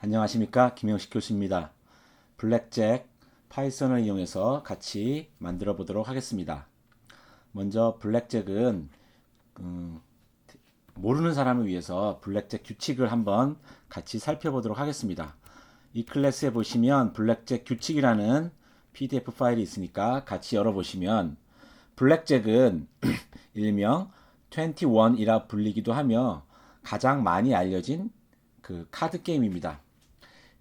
안녕하십니까, 김영식 교수입니다. 블랙잭 파이썬을 이용해서 같이 만들어 보도록 하겠습니다. 먼저 블랙잭은 모르는 사람을 위해서 블랙잭 규칙을 한번 같이 살펴보도록 하겠습니다. 이 클래스에 보시면 블랙잭 규칙이라는 PDF 파일이 있으니까 같이 열어보시면, 블랙잭은 일명 21이라 불리기도 하며 가장 많이 알려진 그 카드 게임입니다.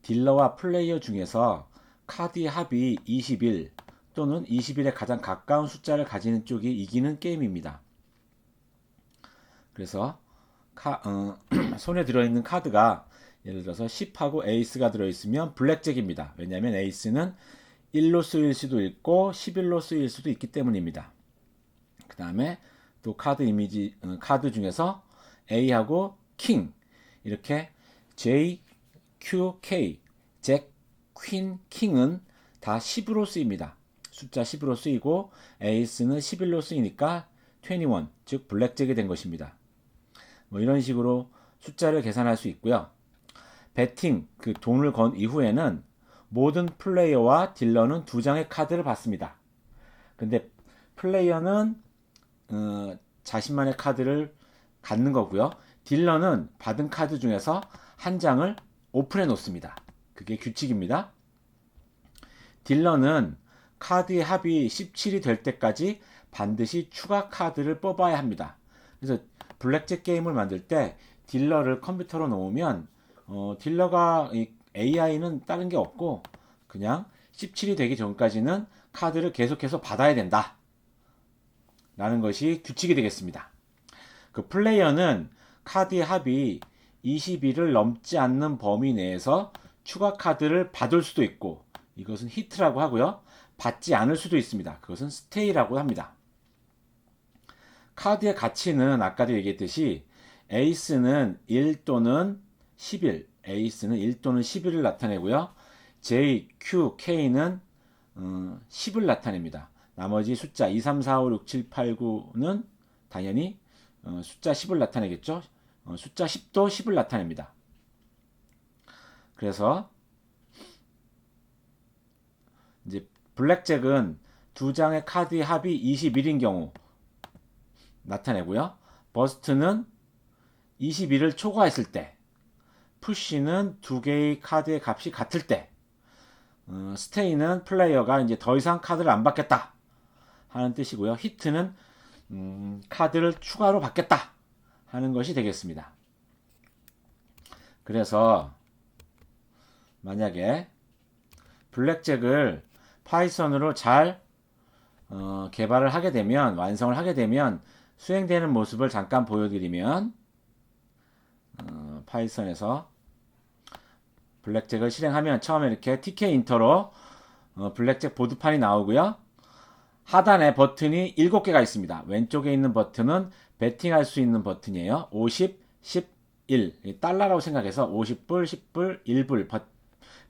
딜러와 플레이어 중에서 카드의 합이 21 또는 21에 가장 가까운 숫자를 가지는 쪽이 이기는 게임입니다. 그래서 손에 들어있는 카드가 예를 들어서 10하고 에이스가 들어있으면 블랙잭입니다. 왜냐하면 에이스는 1로 쓰일 수도 있고 11로 쓰일 수도 있기 때문입니다. 그 다음에 또 카드 중에서 A하고 킹, 이렇게 J, Q, K, 잭, 퀸, 킹은 다 10으로 쓰입니다. 숫자 10으로 쓰이고 에이스는 11로 쓰이니까 21, 즉 블랙잭이 된 것입니다. 이런 식으로 숫자를 계산할 수 있고요. 배팅, 그 돈을 건 이후에는 모든 플레이어와 딜러는 두 장의 카드를 받습니다. 근데 플레이어는 자신만의 카드를 갖는 거고요. 딜러는 받은 카드 중에서 한 장을 오픈해 놓습니다. 그게 규칙입니다. 딜러는 카드의 합이 17이 될 때까지 반드시 추가 카드를 뽑아야 합니다. 그래서 블랙잭 게임을 만들 때 딜러를 컴퓨터로 놓으면 딜러가 AI는 다른 게 없고 그냥 17이 되기 전까지는 카드를 계속해서 받아야 된다 라는 것이 규칙이 되겠습니다. 그 플레이어는 카드의 합이 21을 넘지 않는 범위 내에서 추가 카드를 받을 수도 있고, 이것은 히트라고 하고요. 받지 않을 수도 있습니다. 그것은 스테이라고 합니다. 카드의 가치는 아까도 얘기했듯이 에이스는 1 또는 11, 에이스는 1 또는 11을 나타내고요. J, Q, K는 10을 나타냅니다. 나머지 숫자 2, 3, 4, 5, 6, 7, 8, 9는 당연히 숫자 10을 나타내겠죠. 숫자 10도 10을 나타냅니다. 그래서 이제 블랙잭은 두 장의 카드의 합이 21인 경우 나타내고요. 버스트는 21을 초과했을 때, 푸시는 두 개의 카드의 값이 같을 때, 스테이는 플레이어가 이제 더 이상 카드를 안 받겠다 하는 뜻이고요. 히트는 카드를 추가로 받겠다 하는 것이 되겠습니다. 그래서 만약에 블랙잭을 파이썬으로 잘 개발을 하게 되면, 완성을 하게 되면 수행되는 모습을 잠깐 보여드리면, 파이썬에서 블랙잭을 실행하면 처음에 이렇게 TK 인터로 블랙잭 보드판이 나오고요. 하단에 버튼이 7개가 있습니다. 왼쪽에 있는 버튼은 베팅할 수 있는 버튼이에요. 50, 10, 1 달러라고 생각해서 50불, 10불, 1불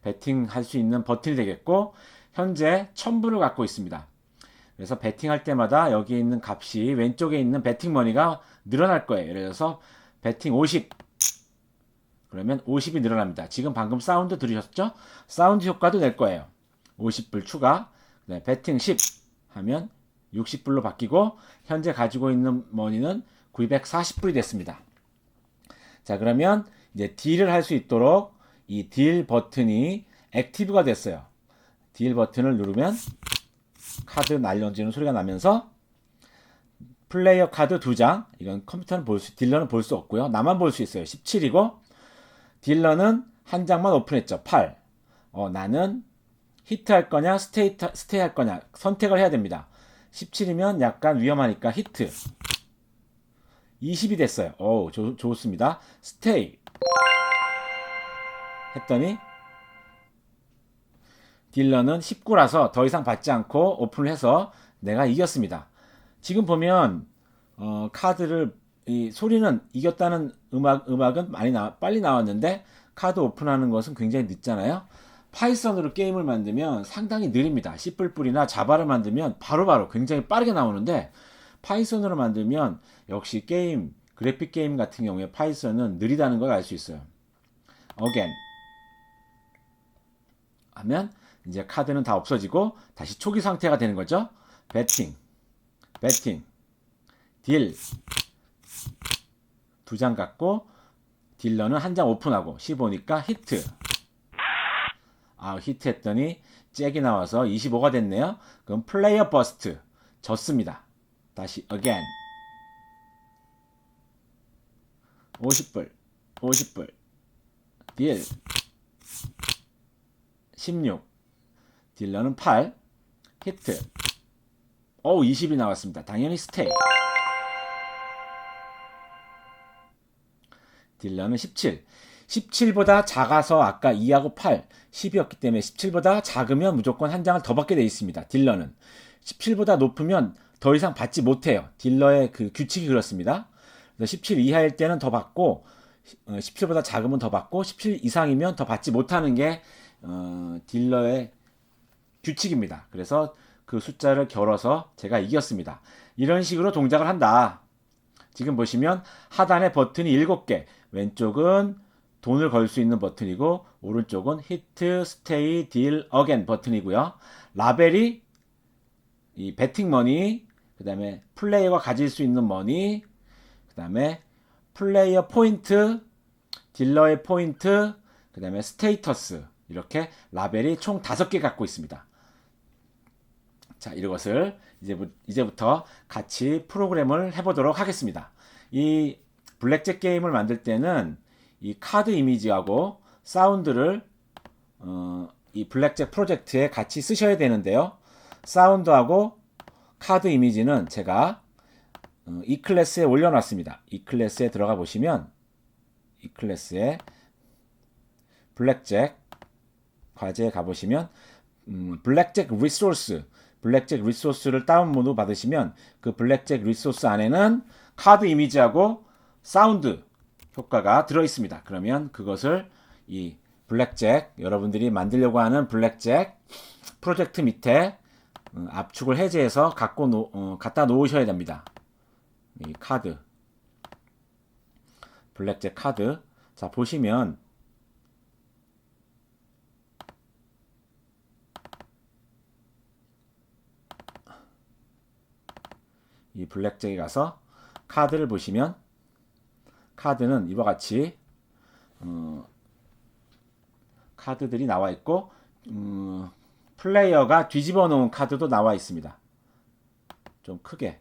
베팅할 수 있는 버튼이 되겠고, 현재 1000불을 갖고 있습니다. 그래서 베팅할 때마다 여기에 있는 값이 왼쪽에 있는 베팅 머니가 늘어날 거예요. 예를 들어서 베팅 50 그러면 50이 늘어납니다. 지금 방금 사운드 들으셨죠? 사운드 효과도 낼 거예요. 50불 추가, 베팅 10 하면 60불로 바뀌고 현재 가지고 있는 머니는 940불이 됐습니다. 자, 그러면 이제 딜을 할 수 있도록 이 딜 버튼이 액티브가 됐어요. 딜 버튼을 누르면 카드 날려지는 소리가 나면서 플레이어 카드 2장, 이건 컴퓨터는 딜러는 볼 수 없고요. 나만 볼 수 있어요. 17이고 딜러는 한 장만 오픈했죠. 8. 나는 히트 할 거냐 스테이 할 거냐 선택을 해야 됩니다. 17이면 약간 위험하니까 히트. 20이 됐어요. 좋습니다. 스테이 했더니 딜러는 19라서 더 이상 받지 않고 오픈을 해서 내가 이겼습니다. 지금 보면 카드를 이 소리는 이겼다는 음악은 빨리 나왔는데 카드 오픈하는 것은 굉장히 늦잖아요. 파이썬으로 게임을 만들면 상당히 느립니다. C++이나 자바를 만들면 바로바로 굉장히 빠르게 나오는데, 파이썬으로 만들면 역시 그래픽 게임 같은 경우에 파이썬은 느리다는 걸 알 수 있어요. again 하면 이제 카드는 다 없어지고 다시 초기 상태가 되는 거죠. 배팅, 딜 두 장 갖고 딜러는 한 장 오픈하고 15니까 히트. 히트 했더니 잭이 나와서 25가 됐네요. 그럼 플레이어 버스트 졌습니다. 다시 again 50불 딜 16 딜러는 8 히트 20이 나왔습니다. 당연히 스테이. 딜러는 17 17보다 작아서 아까 2하고 8 10이었기 때문에 17보다 작으면 무조건 한 장을 더 받게 되어 있습니다. 딜러는 17보다 높으면 더 이상 받지 못해요. 딜러의 그 규칙이 그렇습니다. 그래서 17 이하일 때는 더 받고 17보다 작으면 더 받고 17 이상이면 더 받지 못하는 게 딜러의 규칙입니다. 그래서 그 숫자를 겨뤄서 제가 이겼습니다. 이런 식으로 동작을 한다. 지금 보시면 하단에 버튼이 7개, 왼쪽은 돈을 걸 수 있는 버튼이고 오른쪽은 히트, 스테이, 딜, 어겐 버튼이고요. 라벨이 이 베팅 머니, 그 다음에 플레이어가 가질 수 있는 머니, 그 다음에 플레이어 포인트, 딜러의 포인트, 그 다음에 스테이터스, 이렇게 라벨이 총 5개 갖고 있습니다. 자, 이것을 이제부터 같이 프로그램을 해보도록 하겠습니다. 이 블랙잭 게임을 만들 때는 이 카드 이미지하고 사운드를 이 블랙잭 프로젝트에 같이 쓰셔야 되는데요. 사운드하고 카드 이미지는 제가 이 클래스에 올려놨습니다. 이 클래스에 들어가 보시면 이 클래스에 블랙잭 과제에 가보시면 블랙잭 리소스를 다운로드 받으시면 그 블랙잭 리소스 안에는 카드 이미지하고 사운드 효과가 들어 있습니다. 그러면 그것을 이 블랙잭 여러분들이 만들려고 하는 블랙잭 프로젝트 밑에 압축을 해제해서 갖다 놓으셔야 됩니다. 이 카드 블랙잭 카드. 자, 보시면 이 블랙잭에 가서 카드를 보시면 카드는 이와 같이 카드들이 나와 있고 플레이어가 뒤집어 놓은 카드도 나와 있습니다. 좀 크게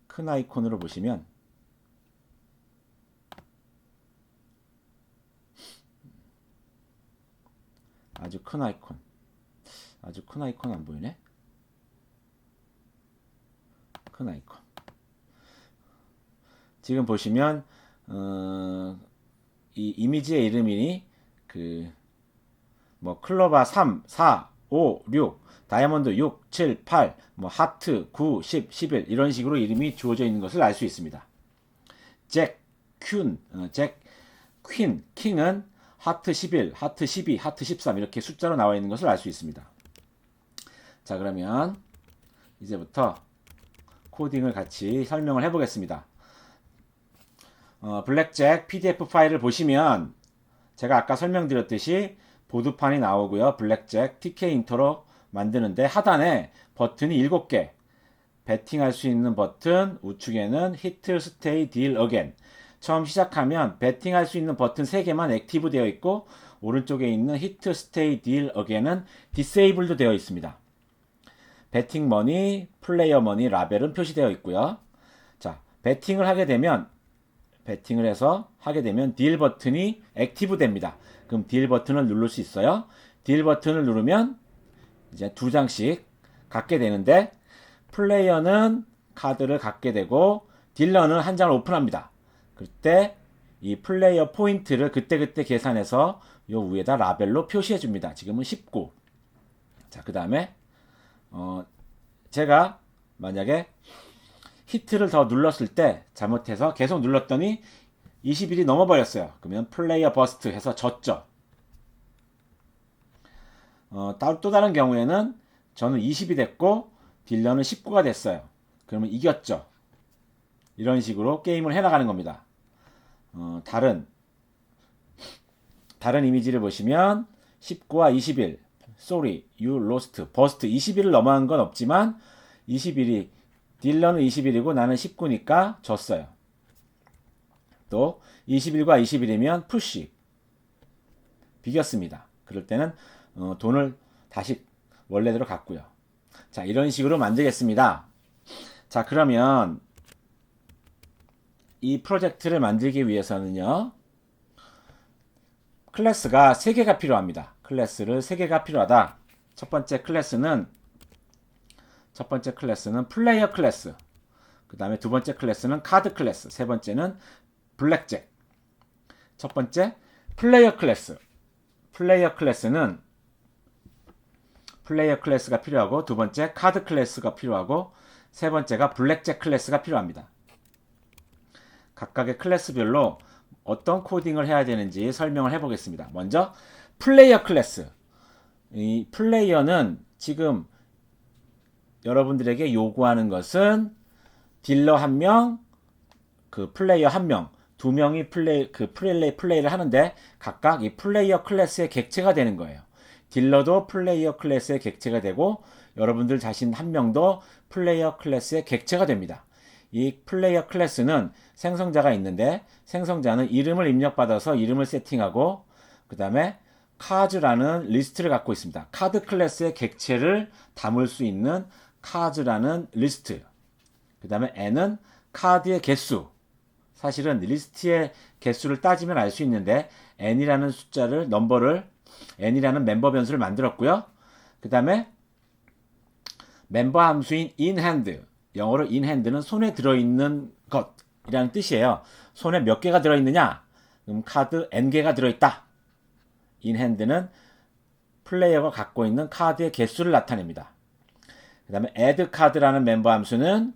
큰 아이콘으로 보시면 아주 큰 아이콘 안 보이네. 큰 아이콘. 지금 보시면 이 이미지의 이름이 클로바 3, 4, 5, 6, 다이아몬드 6, 7, 8, 하트 9, 10, 11 이런 식으로 이름이 주어져 있는 것을 알 수 있습니다. 잭, 퀸, 킹은 하트 11, 하트 12, 하트 13 이렇게 숫자로 나와 있는 것을 알 수 있습니다. 자, 그러면 이제부터 코딩을 같이 설명을 해보겠습니다. 블랙잭 PDF 파일을 보시면 제가 아까 설명드렸듯이 보드판이 나오고요. 블랙잭 TK 인터로 만드는데 하단에 버튼이 7개, 배팅할 수 있는 버튼, 우측에는 히트, 스테이, 딜, 어겐. 처음 시작하면 배팅할 수 있는 버튼 3개만 액티브 되어 있고 오른쪽에 있는 히트, 스테이, 딜, 어겐은 디세이블도 되어 있습니다. 배팅 머니, 플레이어 머니, 라벨은 표시되어 있고요. 자, 배팅을 해서 하게 되면 딜 버튼이 액티브 됩니다. 그럼 딜 버튼을 누를 수 있어요. 딜 버튼을 누르면 이제 2장씩 갖게 되는데 플레이어는 카드를 갖게 되고 딜러는 한 장을 오픈합니다. 그때 이 플레이어 포인트를 그때그때 계산해서 요 위에다 라벨로 표시해 줍니다. 지금은 19. 자, 그 다음에 제가 만약에 히트를 더 눌렀을 때 잘못해서 계속 눌렀더니 20일이 넘어버렸어요. 그러면 플레이어 버스트 해서 졌죠. 또 다른 경우에는 저는 20이 됐고 딜러는 19가 됐어요. 그러면 이겼죠. 이런 식으로 게임을 해나가는 겁니다. 다른 이미지를 보시면 19와 21 sorry, you lost, 버스트 20일을 넘어간 건 없지만 21이 딜러는 21이고 나는 19니까 졌어요. 또 21과 21이면 푸시 비겼습니다. 그럴 때는 돈을 다시 원래대로 갖고요. 자, 이런 식으로 만들겠습니다. 자, 그러면 이 프로젝트를 만들기 위해서는요, 클래스가 3개가 필요합니다. 클래스를 3개가 필요하다. 첫 번째 클래스는 플레이어 클래스, 그 다음에 두 번째 클래스는 카드 클래스, 세 번째는 블랙잭. 첫 번째 플레이어 클래스. 플레이어 클래스는 플레이어 클래스가 필요하고, 두 번째 카드 클래스가 필요하고, 세 번째가 블랙잭 클래스가 필요합니다. 각각의 클래스별로 어떤 코딩을 해야 되는지 설명을 해보겠습니다. 먼저 플레이어 클래스. 이 플레이어는 지금 여러분들에게 요구하는 것은 딜러 1명, 그 플레이어 1명, 2명이 플레이를 하는데 각각 이 플레이어 클래스의 객체가 되는 거예요. 딜러도 플레이어 클래스의 객체가 되고 여러분들 자신 1명도 플레이어 클래스의 객체가 됩니다. 이 플레이어 클래스는 생성자가 있는데 생성자는 이름을 입력받아서 이름을 세팅하고 그 다음에 카즈라는 리스트를 갖고 있습니다. 카드 클래스의 객체를 담을 수 있는 카즈라는 리스트. 그 다음에 n은 카드의 개수. 사실은 리스트의 개수를 따지면 알 수 있는데 n이라는 숫자를 n이라는 멤버 변수를 만들었고요. 그 다음에 멤버 함수인 inHand, 영어로 inhand는 손에 들어있는 것이라는 뜻이에요. 손에 몇 개가 들어있느냐? 그럼 카드 n개가 들어있다. inhand는 플레이어가 갖고 있는 카드의 개수를 나타냅니다. 그 다음에 add card라는 멤버 함수는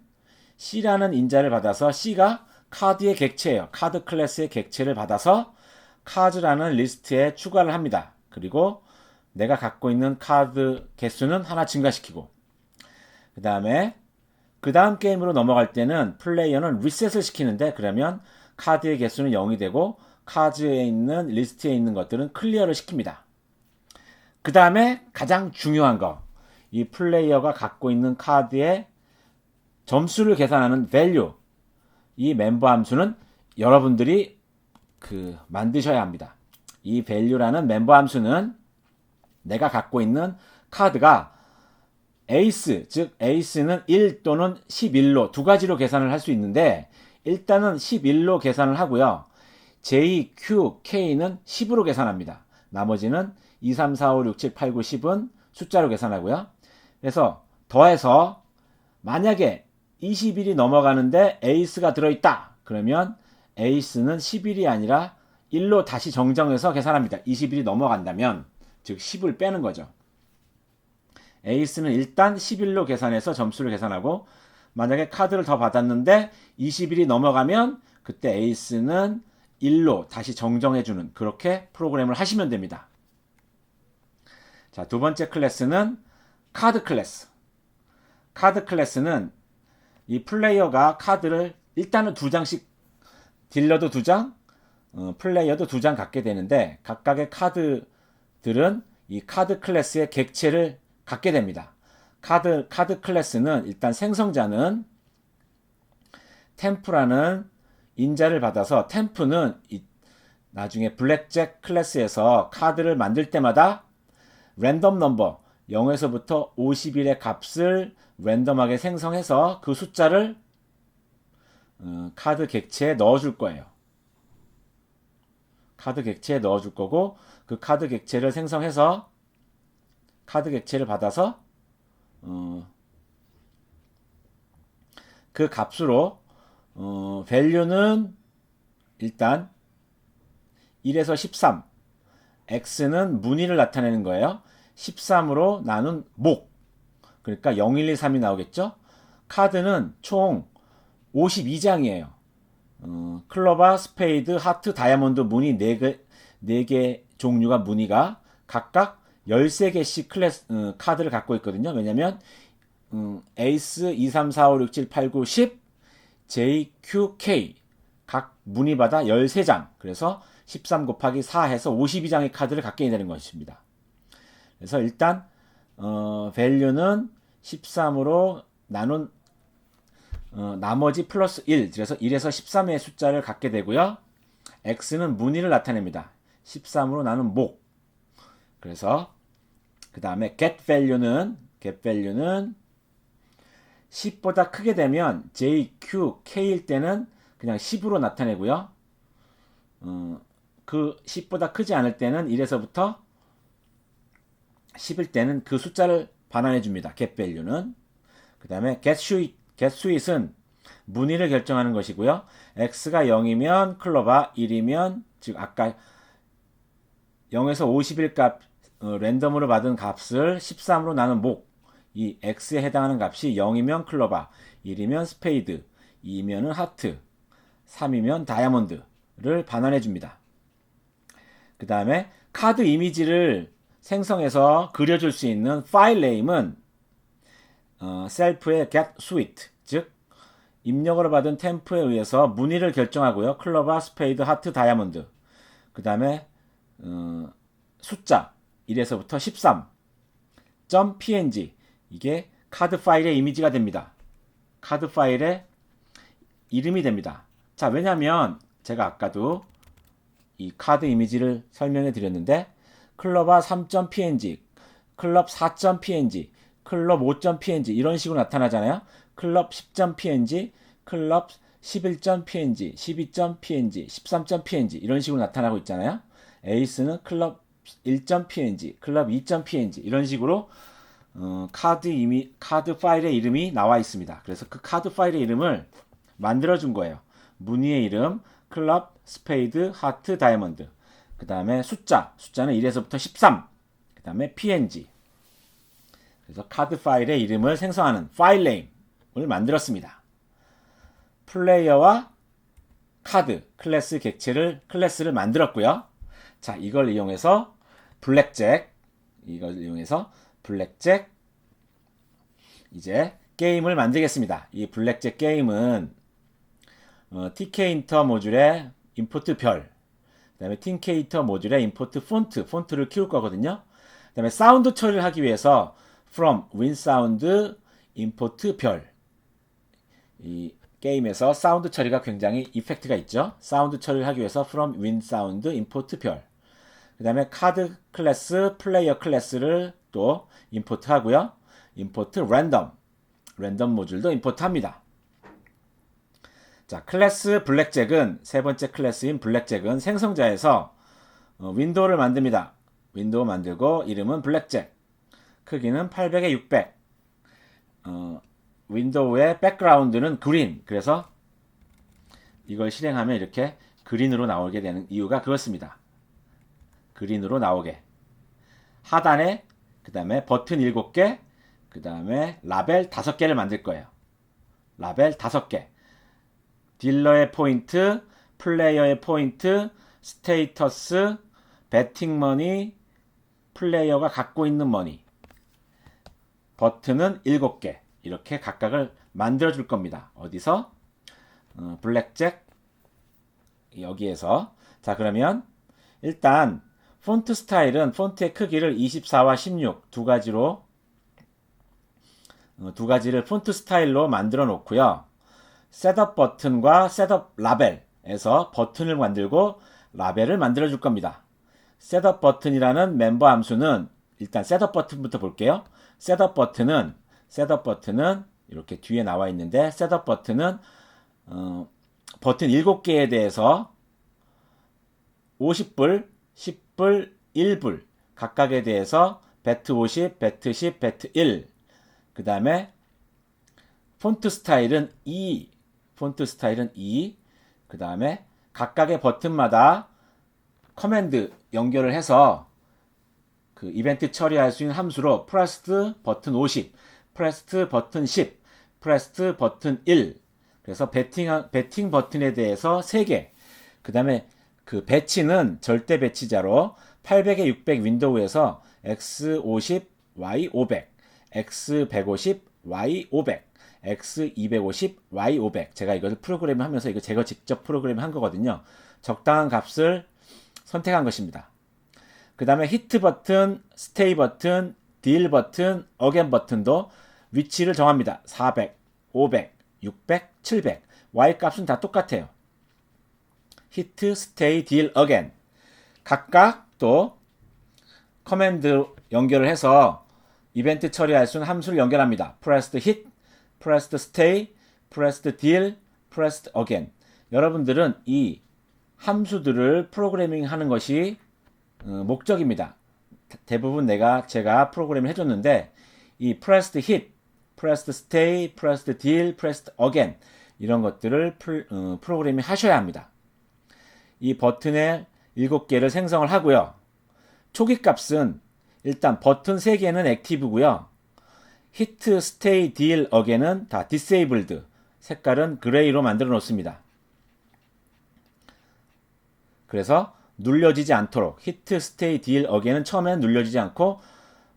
C라는 인자를 받아서 C가 카드의 객체예요. 카드 클래스의 객체를 받아서 카드라는 리스트에 추가를 합니다. 그리고 내가 갖고 있는 카드 개수는 하나 증가시키고 그 다음 게임으로 넘어갈 때는 플레이어는 리셋을 시키는데 그러면 카드의 개수는 0이 되고 카드에 있는 리스트에 있는 것들은 클리어를 시킵니다. 그 다음에 가장 중요한 거, 이 플레이어가 갖고 있는 카드의 점수를 계산하는 value, 이 멤버 함수는 여러분들이 만드셔야 합니다. 이 value라는 멤버 함수는 내가 갖고 있는 카드가 에이스, 즉 에이스는 1 또는 11로 두 가지로 계산을 할 수 있는데 일단은 11로 계산을 하고요. J, Q, K는 10으로 계산합니다. 나머지는 2, 3, 4, 5, 6, 7, 8, 9, 10은 숫자로 계산하고요. 그래서 더해서 만약에 20일이 넘어가는데 에이스가 들어있다. 그러면 에이스는 10일이 아니라 1로 다시 정정해서 계산합니다. 20일이 넘어간다면, 즉 10을 빼는 거죠. 에이스는 일단 11로 계산해서 점수를 계산하고 만약에 카드를 더 받았는데 20일이 넘어가면 그때 에이스는 1로 다시 정정해주는 그렇게 프로그램을 하시면 됩니다. 자, 두 번째 클래스는 카드 클래스. 카드 클래스는 이 플레이어가 카드를 일단은 2장씩 딜러도 2장, 플레이어도 2장 갖게 되는데 각각의 카드들은 이 카드 클래스의 객체를 갖게 됩니다. 카드 클래스는 일단 생성자는 템프라는 인자를 받아서 템프는 나중에 블랙잭 클래스에서 카드를 만들 때마다 랜덤 넘버 0에서부터 50일의 값을 랜덤하게 생성해서 그 숫자를 카드 객체에 넣어줄 거예요. 카드 객체에 넣어줄 거고 그 카드 객체를 생성해서 카드 객체를 받아서 그 값으로 value는 일단 1에서 13 x는 무늬를 나타내는 거예요. 13으로 나눈 목 그러니까 0, 1, 2, 3이 나오겠죠. 카드는 총 52장이에요. 클로바, 스페이드, 하트, 다이아몬드 무늬 4개 종류가 무늬가 각각 13개씩 카드를 갖고 있거든요. 왜냐면 에이스 2, 3, 4, 5, 6, 7, 8, 9, 10 J, Q, K 각 무늬마다 13장 그래서 13 곱하기 4 해서 52장의 카드를 갖게 되는 것입니다. 그래서 일단 value는 13으로 나눈 나머지 플러스 1, 그래서 1에서 13의 숫자를 갖게 되고요. x는 무늬를 나타냅니다. 13으로 나눈 목. 그래서 그 다음에 get value는 10보다 크게 되면 j, q, k일 때는 그냥 10으로 나타내고요. 그 10보다 크지 않을 때는 1에서부터 10일 때는 그 숫자를 반환해 줍니다. get value는. 그 다음에 getSweet은 무늬를 결정하는 것이고요. x가 0이면 클로바, 1이면 즉 아까 0에서 50일 값 랜덤으로 받은 값을 13으로 나눈 목, 이 x에 해당하는 값이 0이면 클로바, 1이면 스페이드, 2이면 하트, 3이면 다이아몬드를 반환해 줍니다. 그 다음에 카드 이미지를 생성해서 그려줄 수 있는 파일 네임은 셀프의 getSweet, 즉 입력으로 받은 템프에 의해서 무늬를 결정하고요. 클로바, 스페이드, 하트, 다이아몬드. 그 다음에 숫자 1에서부터 13. .png 이게 카드 파일의 이미지가 됩니다. 카드 파일의 이름이 됩니다. 자, 왜냐면 제가 아까도 이 카드 이미지를 설명해 드렸는데 클럽아 3.png, 클럽 4.png, 클럽 5.png 이런 식으로 나타나잖아요. 클럽 10.png, 클럽 11.png, 12.png, 13.png 이런 식으로 나타나고 있잖아요. 에이스는 클럽 1.png, 클럽 2.png 이런 식으로 카드 파일의 이름이 나와 있습니다. 그래서 그 카드 파일의 이름을 만들어 준 거예요. 무늬의 이름, 클럽, 스페이드, 하트, 다이아몬드. 그 다음에 숫자는 1에서부터 13. 그 다음에 png. 그래서 카드 파일의 이름을 생성하는 파일 네임을 만들었습니다. 플레이어와 카드, 클래스를 만들었고요. 자, 이걸 이용해서 블랙잭 이제 게임을 만들겠습니다. 이 블랙잭 게임은 TK인터 모듈의 임포트 별, 그 다음에 TK인터 모듈의 임포트 폰트를 키울 거거든요. 그 다음에 사운드 처리를 하기 위해서 from winsound 임포트 별, 이 게임에서 사운드 처리가 굉장히 이펙트가 있죠. 사운드 처리를 하기 위해서 from winsound 임포트 별, 그 다음에 카드 클래스, 플레이어 클래스를 또 임포트 하고요. 임포트 랜덤 모듈도 임포트 합니다. 자, 클래스 블랙잭은 세 번째 클래스인 블랙잭은 생성자에서 윈도우를 만듭니다. 윈도우 만들고 이름은 블랙잭. 크기는 800에 600. 윈도우의 백그라운드는 그린. 그래서 이걸 실행하면 이렇게 그린으로 나오게 되는 이유가 그렇습니다. 그린으로 나오게. 하단에 그 다음에 버튼 7개, 그 다음에 라벨 5개를 만들 거예요. 라벨 5개. 딜러의 포인트, 플레이어의 포인트, 스테이터스, 배팅 머니, 플레이어가 갖고 있는 머니. 버튼은 7개. 이렇게 각각을 만들어 줄 겁니다. 어디서? 블랙잭 여기에서. 자, 그러면 일단 폰트 스타일은 폰트의 크기를 24와 16 두 가지를 폰트 스타일로 만들어 놓고요. 셋업 버튼과 셋업 라벨에서 버튼을 만들고 라벨을 만들어 줄 겁니다. 셋업 버튼이라는 멤버 함수는 일단 셋업 버튼부터 볼게요. 셋업 버튼은 이렇게 뒤에 나와 있는데 셋업 버튼은 버튼 7개에 대해서 50불, 10불, 1불 각각에 대해서 배트 50, 배트 10, 배트 1. 그 다음에 폰트 스타일은 2. 그 다음에 각각의 버튼마다 커맨드 연결을 해서 그 이벤트 처리할 수 있는 함수로 pressed 버튼 50, pressed 버튼 10, pressed 버튼 1. 그래서 배팅 버튼에 대해서 3개. 그 다음에 그 배치는 절대 배치자로 800에 600 윈도우에서 X50, Y500, X150, Y500, X250, Y500. 제가 이것을 프로그램을 하면서 이거 제가 직접 프로그램을 한 거거든요. 적당한 값을 선택한 것입니다. 그 다음에 히트 버튼, 스테이 버튼, 딜 버튼, 어겐 버튼도 위치를 정합니다. 400, 500, 600, 700. Y 값은 다 똑같아요. 히트, 스테이, 딜, 어겐. 각각 또 커맨드 연결을 해서 이벤트 처리할 수 있는 함수를 연결합니다. pressed hit, pressed stay, pressed deal, pressed again. 여러분들은 이 함수들을 프로그래밍 하는 것이 목적입니다. 대부분 제가 프로그램을 해줬는데 이 pressed hit, pressed stay, pressed deal, pressed again 이런 것들을 프로그래밍 하셔야 합니다. 이 버튼의 7개를 생성을 하고요. 초기 값은 일단 버튼 3개는 액티브고요. 히트, 스테이, 딜, 어겐은 다 디세이블드. 색깔은 그레이로 만들어 놓습니다. 그래서 눌려지지 않도록 히트, 스테이, 딜, 어겐은 처음에는 눌려지지 않고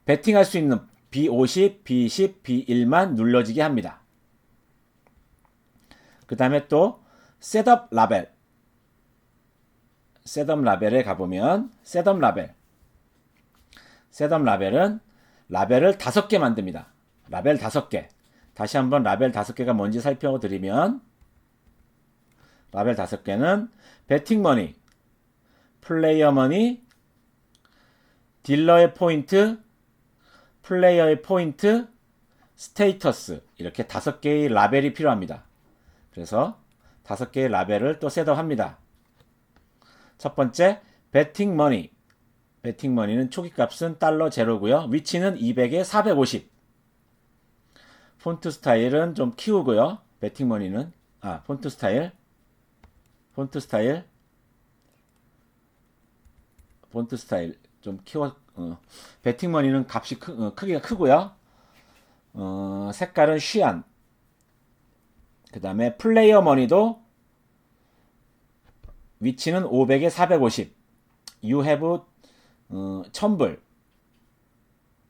배팅할 수 있는 B50, B10, B1만 눌러지게 합니다. 그 다음에 또 셋업 라벨. 셋업 라벨에 가보면 셋업 라벨은 라벨을 5개 만듭니다. 라벨 5개. 다시 한번 라벨 5개가 뭔지 살펴드리면 라벨 5개는 배팅 머니, 플레이어 머니, 딜러의 포인트, 플레이어의 포인트, 스테이터스 이렇게 5개의 라벨이 필요합니다. 그래서 5개의 라벨을 또 셋업합니다. 첫 번째 배팅 머니. 배팅 머니는 초기 값은 $0고요. 위치는 200에 450. 폰트 스타일은 좀 키우고요. 배팅 머니는 폰트 스타일 좀 키워. 배팅 머니는 값이 크기가 크고요. 색깔은 쉬안. 그 다음에 플레이어 머니도 위치는 500에 450. You have 1000불.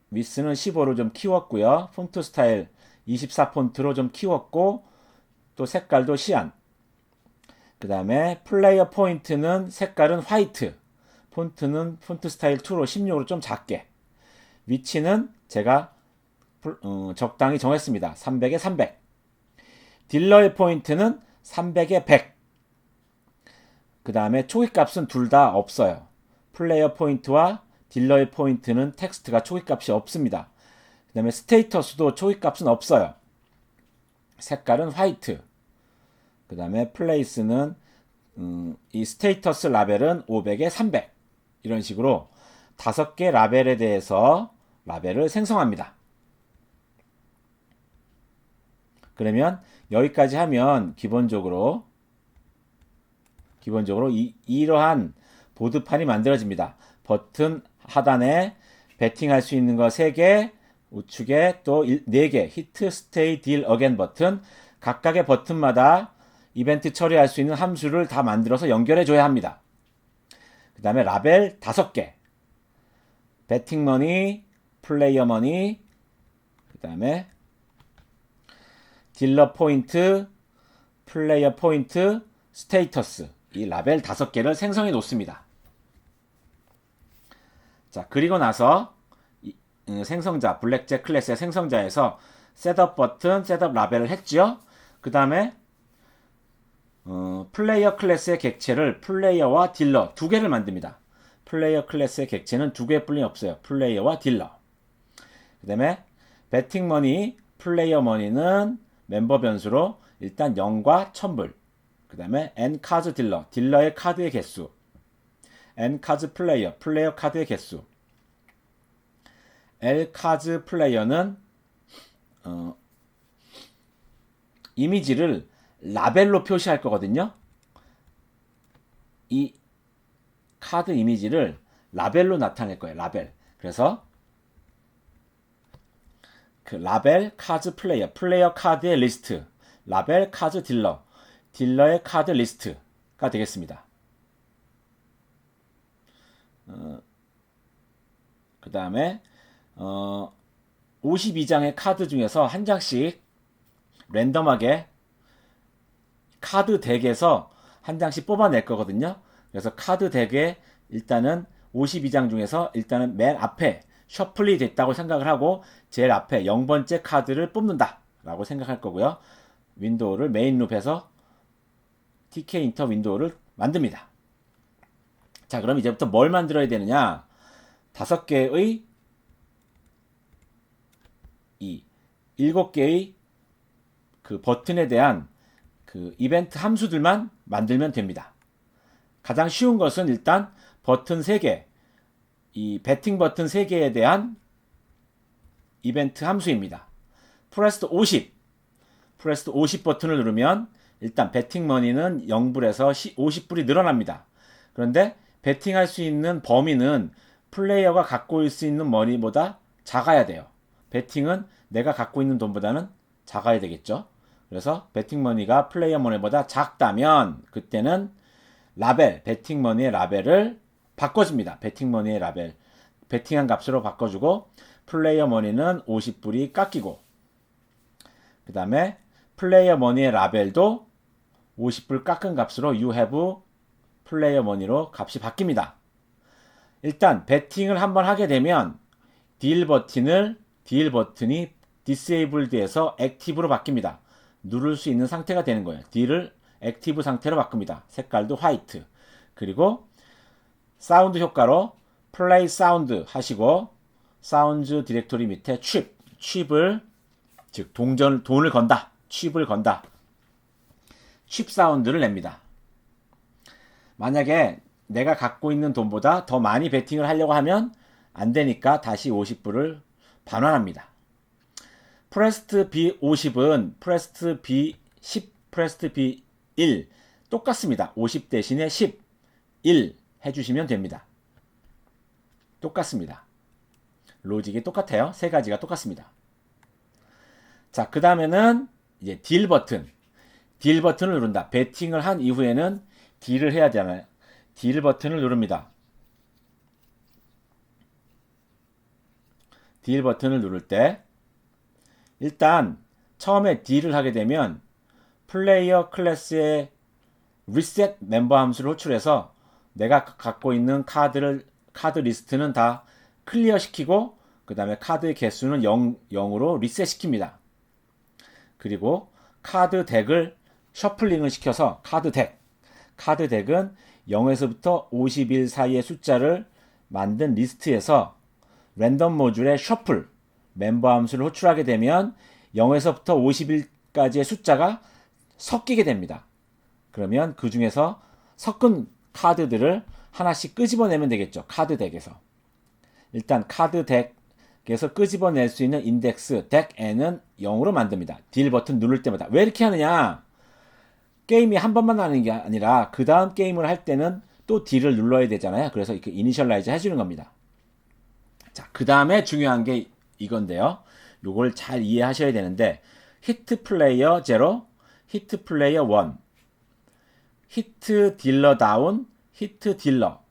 위스는 15로 좀 키웠고요. 폰트 스타일 24 폰트로 좀 키웠고 또 색깔도 시안. 그 다음에 플레이어 포인트는 색깔은 화이트. 폰트는 폰트 스타일 2로 16으로 좀 작게. 위치는 제가 적당히 정했습니다. 300에 300. 딜러의 포인트는 300에 100. 그 다음에 초기 값은 둘 다 없어요. 플레이어 포인트와 딜러의 포인트는 텍스트가 초기 값이 없습니다. 그 다음에 스테이터스도 초기 값은 없어요. 색깔은 화이트. 그 다음에 플레이스는 이 스테이터스 라벨은 500에 300. 이런 식으로 5개 라벨에 대해서 라벨을 생성합니다. 그러면 여기까지 하면 기본적으로 이러한 보드판이 만들어집니다. 버튼 하단에 배팅할 수 있는 거 3개, 우측에 또 4개, 히트, 스테이, 딜, 어겐 버튼, 각각의 버튼마다 이벤트 처리할 수 있는 함수를 다 만들어서 연결해 줘야 합니다. 그 다음에 라벨 5개, 배팅 머니, 플레이어 머니, 그 다음에 딜러 포인트, 플레이어 포인트, 스테이터스 이 라벨 5개를 생성해 놓습니다. 자, 그리고 나서 생성자, 블랙잭 클래스의 생성자에서 셋업 버튼, 셋업 라벨을 했죠. 그 다음에 플레이어 클래스의 객체를 플레이어와 딜러 2개를 만듭니다. 플레이어 클래스의 객체는 2개뿐이 없어요. 플레이어와 딜러. 그 다음에 배팅 머니, 플레이어 머니는 멤버 변수로 일단 0과 1000불. 그 다음에 N카드 딜러, 딜러의 카드의 개수. N카드 플레이어, 플레이어 카드의 개수. L카드 플레이어는 이미지를 라벨로 표시할 거거든요. 이 카드 이미지를 라벨로 나타낼 거예요. 라벨. 그래서 그 라벨 카드 플레이어, 플레이어 카드의 리스트, 라벨 카드 딜러, 딜러의 카드 리스트가 되겠습니다. 그 다음에 52장의 카드 중에서 한 장씩 랜덤하게 카드 덱에서 한 장씩 뽑아낼 거거든요. 그래서 카드 덱에 일단은 52장 중에서 일단은 맨 앞에 셔플이 됐다고 생각을 하고 제일 앞에 0번째 카드를 뽑는다 라고 생각할 거고요. 윈도우를 메인 룹에서 TK 인터 윈도우를 만듭니다. 자, 그럼 이제부터 뭘 만들어야 되느냐? 5개의 이 7개의 그 버튼에 대한 그 이벤트 함수들만 만들면 됩니다. 가장 쉬운 것은 일단 버튼 3개, 이 배팅 버튼 3개에 대한 이벤트 함수입니다. 프레스트 50, 프레스트 50 버튼을 누르면 일단 배팅 머니는 0불에서 50불이 늘어납니다. 그런데 배팅할 수 있는 범위는 플레이어가 갖고 있을 수 있는 머니보다 작아야 돼요. 배팅은 내가 갖고 있는 돈보다는 작아야 되겠죠. 그래서 배팅 머니가 플레이어 머니보다 작다면 그때는 라벨, 배팅 머니의 라벨을 바꿔줍니다. 배팅 머니의 라벨, 배팅한 값으로 바꿔주고 플레이어 머니는 50불이 깎이고 그 다음에 플레이어 머니의 라벨도 50불 깎은 값으로 you have 플레이어 머니로 값이 바뀝니다. 일단 배팅을 한번 하게 되면 딜 버튼이 disabled에서 active로 바뀝니다. 누를 수 있는 상태가 되는 거예요. 딜을 액티브 상태로 바꿉니다. 색깔도 화이트. 그리고 사운드 효과로 플레이 사운드 하시고 사운드 디렉토리 밑에 칩을 즉 돈을 건다. 칩을 건다. 칩 사운드를 냅니다. 만약에 내가 갖고 있는 돈보다 더 많이 베팅을 하려고 하면 안 되니까 다시 50불을 반환합니다. 프레스트 B50은 프레스트 B10, 프레스트 B1 똑같습니다. 50 대신에 10, 1 해주시면 됩니다. 똑같습니다. 로직이 똑같아요. 세 가지가 똑같습니다. 자, 그 다음에는 이제 딜 버튼을 누른다. 배팅을 한 이후에는 딜을 해야 되잖아요. 딜 버튼을 누릅니다. 딜 버튼을 누를 때 일단 처음에 딜을 하게 되면 플레이어 클래스의 리셋 멤버 함수를 호출해서 내가 갖고 있는 카드 리스트는 다 클리어 시키고 그 다음에 카드의 개수는 0으로 리셋 시킵니다. 그리고 카드 덱을 셔플링을 시켜서 카드 덱은 0에서부터 51 사이의 숫자를 만든 리스트에서 랜덤 모듈의 셔플 멤버 함수를 호출하게 되면 0에서부터 51까지의 숫자가 섞이게 됩니다. 그러면 그 중에서 섞은 카드들을 하나씩 끄집어내면 되겠죠. 카드 덱에서. 일단 카드 덱에서 끄집어낼 수 있는 인덱스 덱 N은 0으로 만듭니다. 딜 버튼 누를 때마다. 왜 이렇게 하느냐? 게임이 한 번만 하는 게 아니라 그 다음 게임을 할 때는 또 D를 눌러야 되잖아요. 그래서 이렇게 이니셜라이즈 해주는 겁니다. 자, 그 다음에 중요한 게 이건데요. 요걸 잘 이해하셔야 되는데 히트 플레이어 0, 히트 플레이어 1, 히트 딜러 다운, 히트 딜러.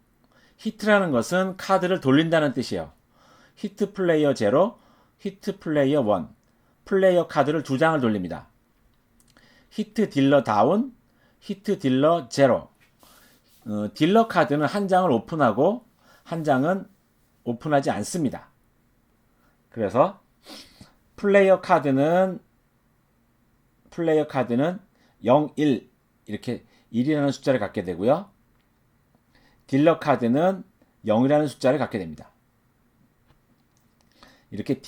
히트라는 것은 카드를 돌린다는 뜻이에요. 히트 플레이어 0, 히트 플레이어 1. 플레이어 카드를 2장을 돌립니다. 히트 딜러 다운, 히트 딜러 0. 딜러 카드는 한 장을 오픈하고 한 장은 오픈하지 않습니다. 그래서 플레이어 카드는 0, 1 이렇게 1이라는 숫자를 갖게 되고요. 딜러 카드는 0이라는 숫자를 갖게 됩니다. 이렇게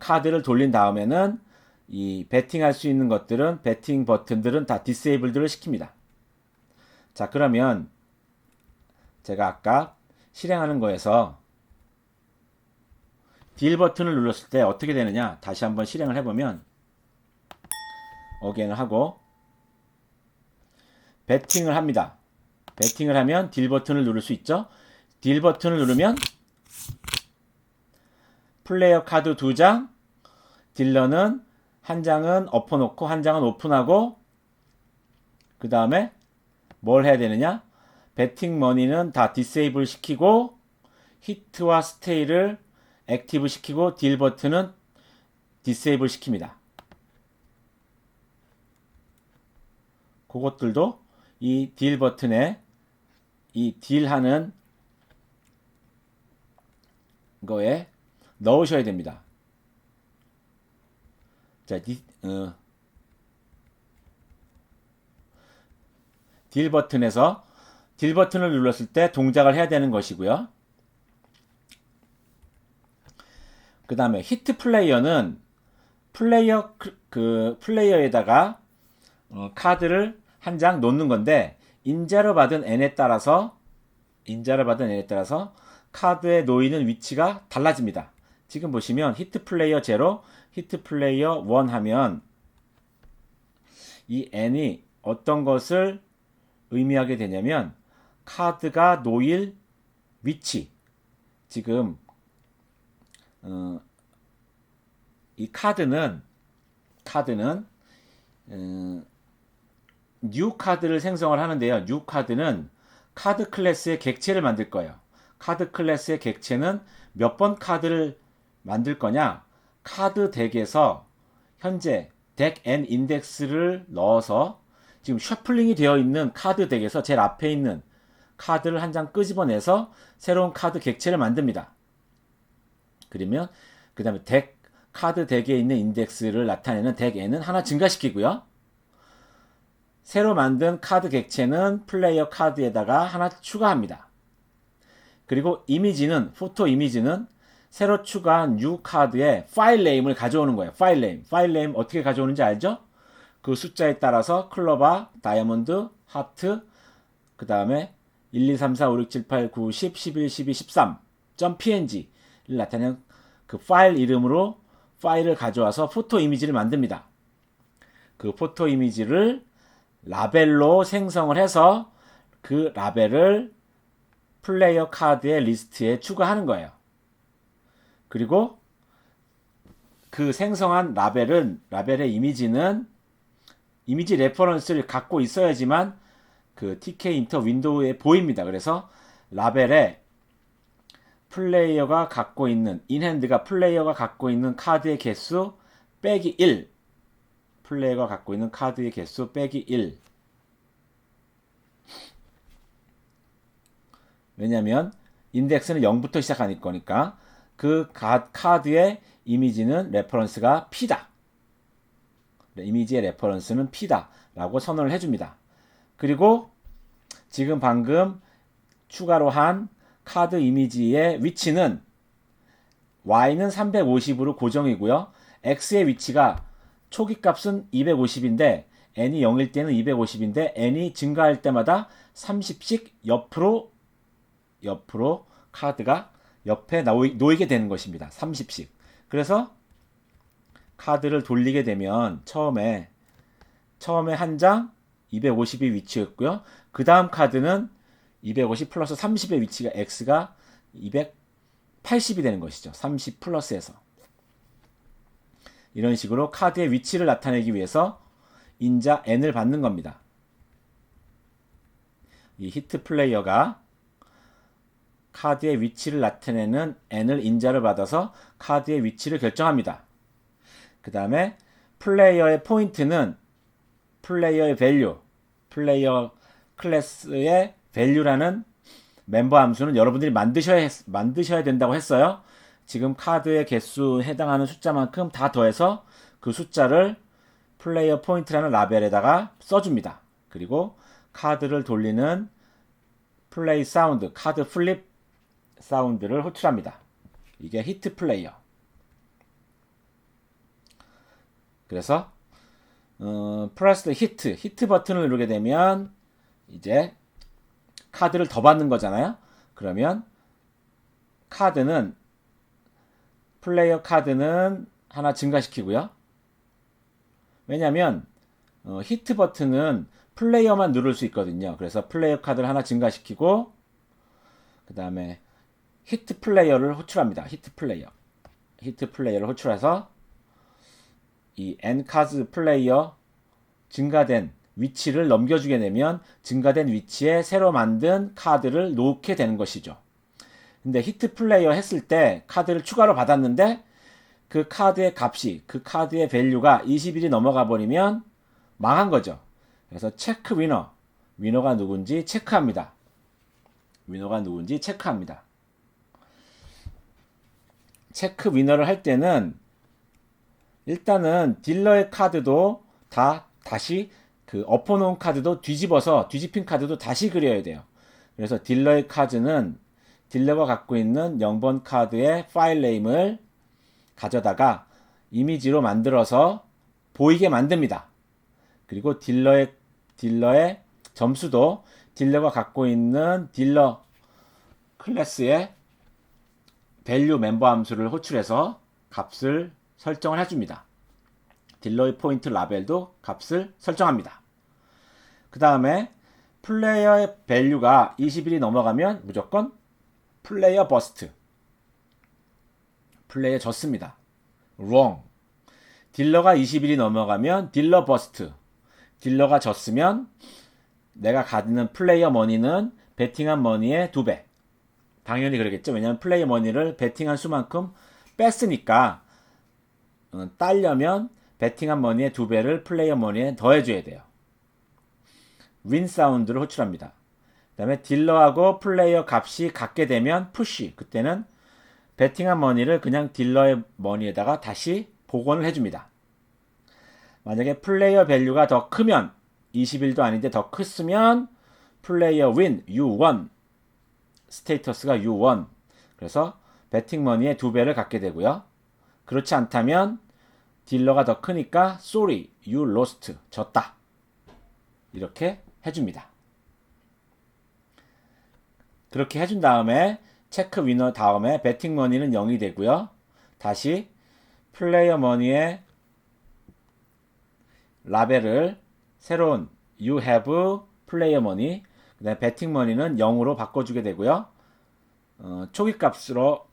카드를 돌린 다음에는 이 배팅할 수 있는 것들은 배팅 버튼들은 다 디세이블드를 시킵니다. 자, 그러면 제가 아까 실행하는 거에서 딜 버튼을 눌렀을 때 어떻게 되느냐 다시 한번 실행을 해보면 어게인을 하고 배팅을 합니다. 배팅을 하면 딜 버튼을 누를 수 있죠. 딜 버튼을 누르면 플레이어 카드 2장, 딜러는 한 장은 엎어놓고 한 장은 오픈하고 그 다음에 뭘 해야 되느냐? 배팅 머니는 다 디세이블 시키고 히트와 스테이를 액티브 시키고 딜 버튼은 디세이블 시킵니다. 그것들도 이 딜 버튼에 이 딜하는 거에 넣으셔야 됩니다. 자, 딜 버튼에서 딜 버튼을 눌렀을 때 동작을 해야 되는 것이고요. 그 다음에 히트 플레이어는 플레이어에다가 카드를 한 장 놓는 건데 인자로 받은 N에 따라서 카드에 놓이는 위치가 달라집니다. 지금 보시면 히트 플레이어 0, 히트 플레이어 1 하면 이 N이 어떤 것을 의미하게 되냐면 카드가 놓일 위치. 지금 이 카드는 뉴 카드를 생성을 하는데요. 뉴 카드는 카드 클래스의 객체를 만들 거예요. 카드 클래스의 객체는 몇 번 카드를 만들 거냐? 카드 덱에서 현재 덱 N 인덱스를 넣어서 지금 셔플링이 되어 있는 카드 덱에서 제일 앞에 있는 카드를 한 장 끄집어내서 새로운 카드 객체를 만듭니다. 그러면 그 다음에 카드 덱에 있는 인덱스를 나타내는 덱 N은 하나 증가시키고요. 새로 만든 카드 객체는 플레이어 카드에다가 하나 추가합니다. 그리고 포토 이미지는 새로 추가한 뉴 카드의 파일 네임을 가져오는 거예요. 파일 네임 어떻게 가져오는지 알죠? 그 숫자에 따라서 클로바, 다이아몬드, 하트, 그 다음에 1, 2, 3, 4, 5, 6, 7, 8, 9, 10, 11, 12, 13, .png를 나타내는 그 파일 이름으로 파일을 가져와서 포토 이미지를 만듭니다. 그 포토 이미지를 라벨로 생성을 해서 그 라벨을 플레이어 카드의 리스트에 추가하는 거예요. 그리고 그 생성한 라벨의 이미지는 이미지 레퍼런스를 갖고 있어야지만 그 TK 인터 윈도우에 보입니다. 그래서 라벨에 플레이어가 갖고 있는 인핸드가 플레이어가 갖고 있는 카드의 개수 빼기 1, 플레이어가 갖고 있는 카드의 개수 빼기 1. 왜냐면 인덱스는 0부터 시작하는 거니까 그 카드의 이미지는 레퍼런스가 P다. 이미지의 레퍼런스는 P다 라고 선언을 해줍니다. 그리고 지금 방금 추가로 한 카드 이미지의 위치는 Y는 350으로 고정이고요. X의 위치가 초기 값은 250인데 N이 0일 때는 250인데 N이 증가할 때마다 30씩 옆으로 카드가 옆에 놓이게 되는 것입니다. 30씩. 그래서 카드를 돌리게 되면 처음에 한 장 250이 위치였고요. 그 다음 카드는 250 플러스 30의 위치가 X가 280이 되는 것이죠. 30 플러스에서. 이런 식으로 카드의 위치를 나타내기 위해서 인자 N을 받는 겁니다. 이 히트 플레이어가 카드의 위치를 나타내는 N을 인자를 받아서 카드의 위치를 결정합니다. 그 다음에 플레이어의 포인트는 플레이어의 밸류, 플레이어 클래스의 밸류라는 멤버 함수는 여러분들이 만드셔야 된다고 했어요. 지금 카드의 개수에 해당하는 숫자만큼 다 더해서 그 숫자를 플레이어 포인트라는 라벨에다가 써줍니다. 그리고 카드를 돌리는 플레이 사운드, 카드 플립 사운드를 호출합니다. 이게 히트 플레이어. 그래서 플러스 히트 버튼을 누르게 되면 이제 카드를 더 받는 거잖아요. 그러면 플레이어 카드는 하나 증가시키고요. 왜냐면 히트 버튼은 플레이어만 누를 수 있거든요. 그래서 플레이어 카드를 하나 증가시키고 그 다음에 히트 플레이어를 호출합니다. 히트 플레이어를 호출해서 이 N카드 플레이어 증가된 위치를 넘겨주게 되면 증가된 위치에 새로 만든 카드를 놓게 되는 것이죠. 근데 히트 플레이어 했을 때 카드를 추가로 받았는데 그 카드의 값이, 그 카드의 밸류가 21이 넘어가 버리면 망한 거죠. 그래서 체크 위너가 누군지 체크합니다. 체크 위너를 할 때는 일단은 딜러의 카드도 다시 그 엎어놓은 카드도 뒤집힌 카드도 다시 그려야 돼요. 그래서 딜러의 카드는 딜러가 갖고 있는 0번 카드의 파일 네임을 가져다가 이미지로 만들어서 보이게 만듭니다. 그리고 딜러의 점수도 딜러가 갖고 있는 딜러 클래스의 밸류 멤버 함수를 호출해서 값을 설정을 해줍니다. 딜러의 포인트 라벨도 값을 설정합니다. 그 다음에 플레이어의 밸류가 21이 넘어가면 무조건 플레이어 버스트. 플레이어 졌습니다. wrong. 딜러가 21이 넘어가면 딜러 버스트. 딜러가 졌으면 내가 가지는 플레이어 머니는 베팅한 머니의 2배. 당연히 그러겠죠. 왜냐하면 플레이어 머니를 베팅한 수만큼 뺐으니까 따려면 베팅한 머니의 2배를 플레이어 머니에 더해줘야 돼요. 윈 사운드를 호출합니다. 그 다음에 딜러하고 플레이어 값이 같게 되면 푸시. 그때는 베팅한 머니를 그냥 딜러의 머니에다가 다시 복원을 해줍니다. 만약에 플레이어 밸류가 더 크면 21도 아닌데 더 컸으면 플레이어 윈, you won. 스테이터스가 you won. 그래서 베팅 머니의 2배를 갖게 되고요. 그렇지 않다면 딜러가 더 크니까 sorry, you lost. 졌다. 이렇게 해줍니다. 그렇게 해준 다음에 체크 위너 다음에 베팅 머니는 0이 되고요. 다시 플레이어 머니의 라벨을 새로운 you have 플레이어 머니 그 다음에 베팅 머니는 0으로 바꿔주게 되고요. 초기 값으로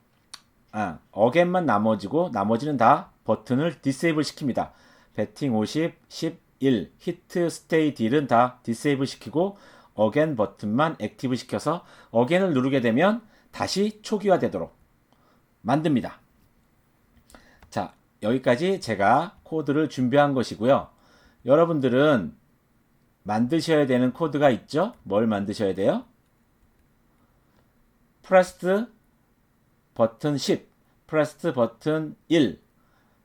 어겐만 나머지는 다 버튼을 디세이블 시킵니다. 베팅 50, 11, 히트, 스테이, 딜은 다 디세이블 시키고 어겐 버튼만 액티브 시켜서 어겐을 누르게 되면 다시 초기화 되도록 만듭니다. 자, 여기까지 제가 코드를 준비한 것이고요. 여러분들은 만드셔야 되는 코드가 있죠? 뭘 만드셔야 돼요? pressed 버튼 10, pressed 버튼 1,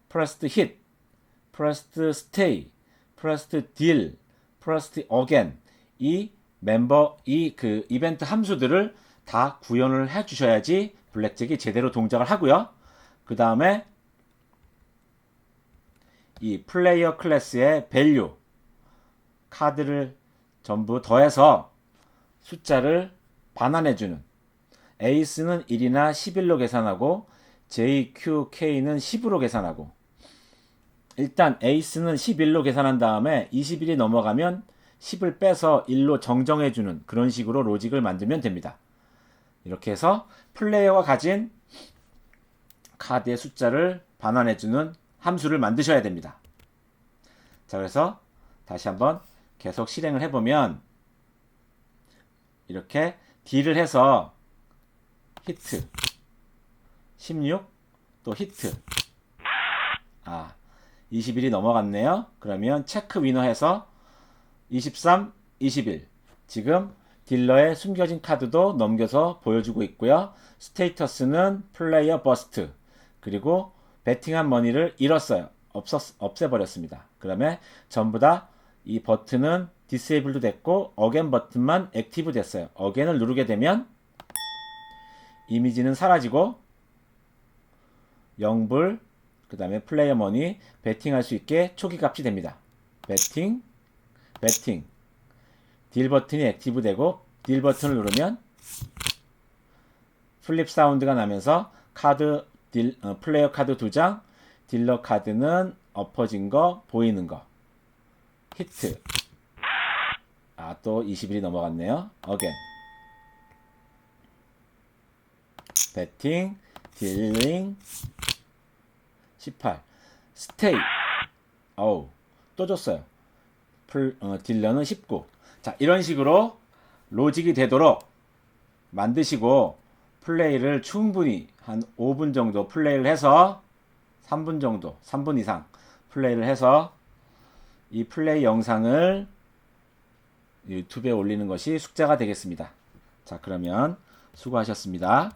pressed hit, pressed stay, pressed deal, pressed again 이 이벤트 함수들을 다 구현을 해 주셔야지 블랙잭이 제대로 동작을 하고요. 그 다음에 이 플레이어 클래스의 밸류 카드를 전부 더해서 숫자를 반환해주는 에이스는 1이나 11로 계산하고 JQK는 10으로 계산하고 일단 에이스는 11로 계산한 다음에 21이 넘어가면 10을 빼서 1로 정정해주는 그런 식으로 로직을 만들면 됩니다. 이렇게 해서 플레이어가 가진 카드의 숫자를 반환해주는 함수를 만드셔야 됩니다. 자, 그래서 다시 한번 계속 실행을 해보면 이렇게 D를 해서 히트 16 또 히트 21이 넘어갔네요. 그러면 체크 위너 해서 23, 21 지금 딜러의 숨겨진 카드도 넘겨서 보여주고 있고요. 스테이터스는 플레이어 버스트 그리고 베팅한 머니를 잃었어요. 없애버렸습니다. 그러면 전부 다 이 버튼은 디세이블도 됐고 어겐 버튼만 액티브 됐어요. 어겐을 누르게 되면 이미지는 사라지고 0불 그 다음에 플레이어 머니 베팅할 수 있게 초기 값이 됩니다. 베팅 딜 버튼이 액티브 되고 딜 버튼을 누르면 플립 사운드가 나면서 플레이어 카드 2장 딜러 카드는 엎어진 거 보이는 거 히트 또 21이 넘어갔네요. 어겐 베팅 딜링 18 스테이 또 줬어요. 딜러는 19 자, 이런 식으로 로직이 되도록 만드시고 플레이를 충분히 한 5분 정도 플레이를 해서 3분 정도 3분 이상 플레이를 해서 이 플레이 영상을 유튜브에 올리는 것이 숙제가 되겠습니다. 자, 그러면 수고하셨습니다.